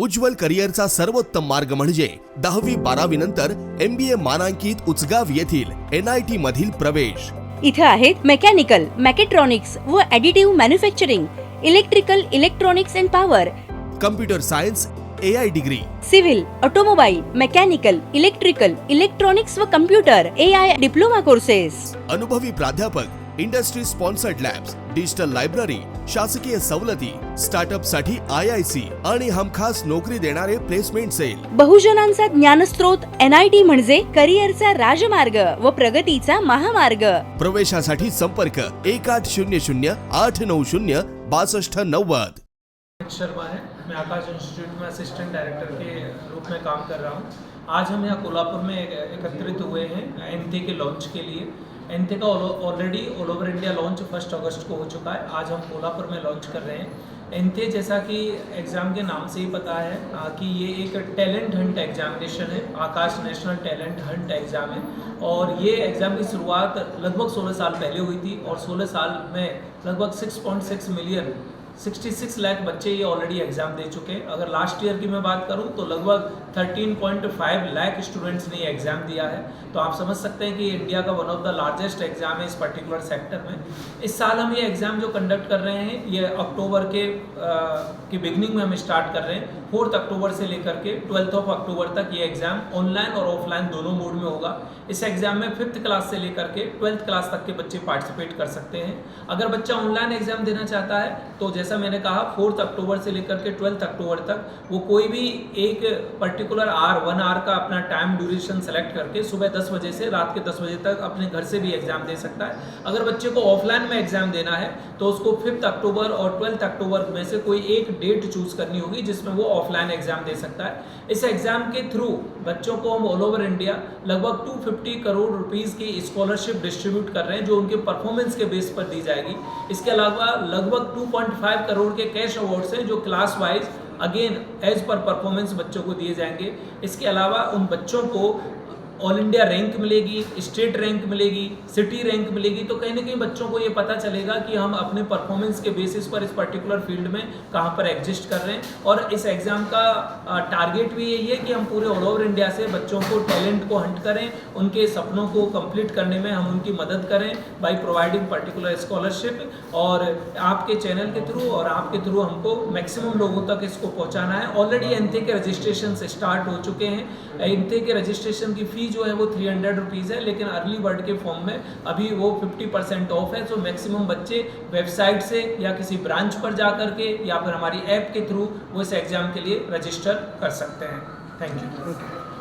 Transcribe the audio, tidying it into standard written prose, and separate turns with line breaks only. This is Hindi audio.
उज्ज्वल करिअरचा सर्वोत्तम मार्ग म्हणजे 10वी-12वी नंतर MBA मानांकित उचगाव येथील NIT मधील प्रवेश।
इथे आहेत मेकॅनिकल, मॅकेट्रॉनिक्स व additive manufacturing, electrical, electronics and power,
computer science AI degree,
civil, automobile, mechanical, electrical, electronics व कम्प्युटर AI डिप्लोमा कोर्सेस,
अनुभवी प्राध्यापक, industry sponsored labs, digital library, शासकीय सवलती, स्टार्टअप साठी IIC आणि हमखास नोकरी देणारे प्लेसमेंट सेल।
बहुजनांचा ज्ञानस्रोत NIT म्हणजे करिअरचा राजमार्ग व प्रगतीचा महामार्ग।
प्रवेशासाठी संपर्क 1800 890 6290।
शर्मा है, मैं आकाश इंस्टीट्यूट में असिस्टेंट डायरेक्टर के रूप में काम कर रहा हूँ। आज हम यहाँ कोल्हापुर में एकत्रित हुए हैं एनथे के लॉन्च के लिए। एनथे का already all over India launch 1 अगस्त को हो चुका है। आज हम कोल्हापुर में लॉन्च कर रहे हैं। एनथे जैसा कि एग्ज़ाम के नाम से ही पता है कि ये एक टैलेंट हंट एग्जामिनेशन है, आकाश नेशनल टैलेंट हंट एग्ज़ाम है। और ये एग्ज़ाम की शुरुआत लगभग 16 साल पहले हुई थी और 16 साल में लगभग 6.6 मिलियन 66 लाख बच्चे ये ऑलरेडी एग्ज़ाम दे चुके हैं। अगर लास्ट ईयर की मैं बात करूं तो लगभग 13.5 लाख स्टूडेंट्स ने ये एग्ज़ाम दिया है। तो आप समझ सकते हैं कि इंडिया का one of the largest exam है इस पर्टिकुलर सेक्टर में। इस साल हम ये एग्ज़ाम जो कंडक्ट कर रहे हैं ये अक्टूबर की बिगनिंग में हम स्टार्ट कर रहे हैं। 4 अक्टूबर से लेकर के 12 अक्टूबर तक ये एग्ज़ाम ऑनलाइन और ऑफलाइन दोनों मोड में होगा। इस एग्ज़ाम में 5th क्लास से लेकर के 12th क्लास तक के बच्चे पार्टिसिपेट कर सकते हैं। अगर बच्चा ऑनलाइन एग्ज़ाम देना चाहता है तो जैसा मैंने कहा 4 अक्टूबर से लेकर के 12 अक्टूबर तक वो कोई भी एक पर्टिकुलर आवर 1 आवर का अपना टाइम ड्यूरेशन सेलेक्ट करके सुबह 10 बजे से रात के 10 बजे तक अपने घर से भी एग्ज़ाम दे सकता है। अगर बच्चे को ऑफलाइन में एग्ज़ाम देना है तो उसको 5 अक्टूबर और 12 अक्टूबर में से कोई एक डेट चूज़ करनी होगी जिसमें वो ऑफलाइन एग्ज़ाम दे सकता है। इस एग्ज़ाम के थ्रू बच्चों को हम ऑल ओवर इंडिया लगभग 250 करोड़ रुपीस की स्कॉलरशिप डिस्ट्रीब्यूट कर रहे हैं जो उनके परफॉर्मेंस के बेस पर दी जाएगी। इसके अलावा लगभग 2.5 करोड़ के कैश अवार्ड्स हैं जो क्लास वाइज अगेन एज पर परफॉर्मेंस बच्चों को दिए जाएंगे। इसके अलावा उन बच्चों को ऑल इंडिया रैंक मिलेगी, स्टेट रैंक मिलेगी, सिटी रैंक मिलेगी। तो कहीं ना कहीं बच्चों को ये पता चलेगा कि हम अपने परफॉर्मेंस के बेसिस पर इस पर्टिकुलर फील्ड में कहाँ पर एग्जिस्ट कर रहे हैं। और इस एग्ज़ाम का टारगेट भी यही है कि हम पूरे ऑल ओवर इंडिया से बच्चों को टैलेंट को हंट करें, उनके सपनों को कंप्लीट करने में हम उनकी मदद करें बाय प्रोवाइडिंग पर्टिकुलर स्कॉलरशिप। और आपके चैनल के थ्रू और आपके थ्रू हमको मैक्सिमम लोगों तक इसको पहुँचाना है। ऑलरेडी एनथे के रजिस्ट्रेशन स्टार्ट हो चुके हैं। एनथे के रजिस्ट्रेशन की फीस जो है वो 300 रुपीज़ है, लेकिन अर्ली बर्ड के फॉर्म में अभी वो 50% ऑफ है। तो मैक्सिमम बच्चे वेबसाइट से या किसी ब्रांच पर जा करके या फिर हमारी ऐप के थ्रू वो इस एग्ज़ाम के लिए रजिस्टर कर सकते हैं। Thank you.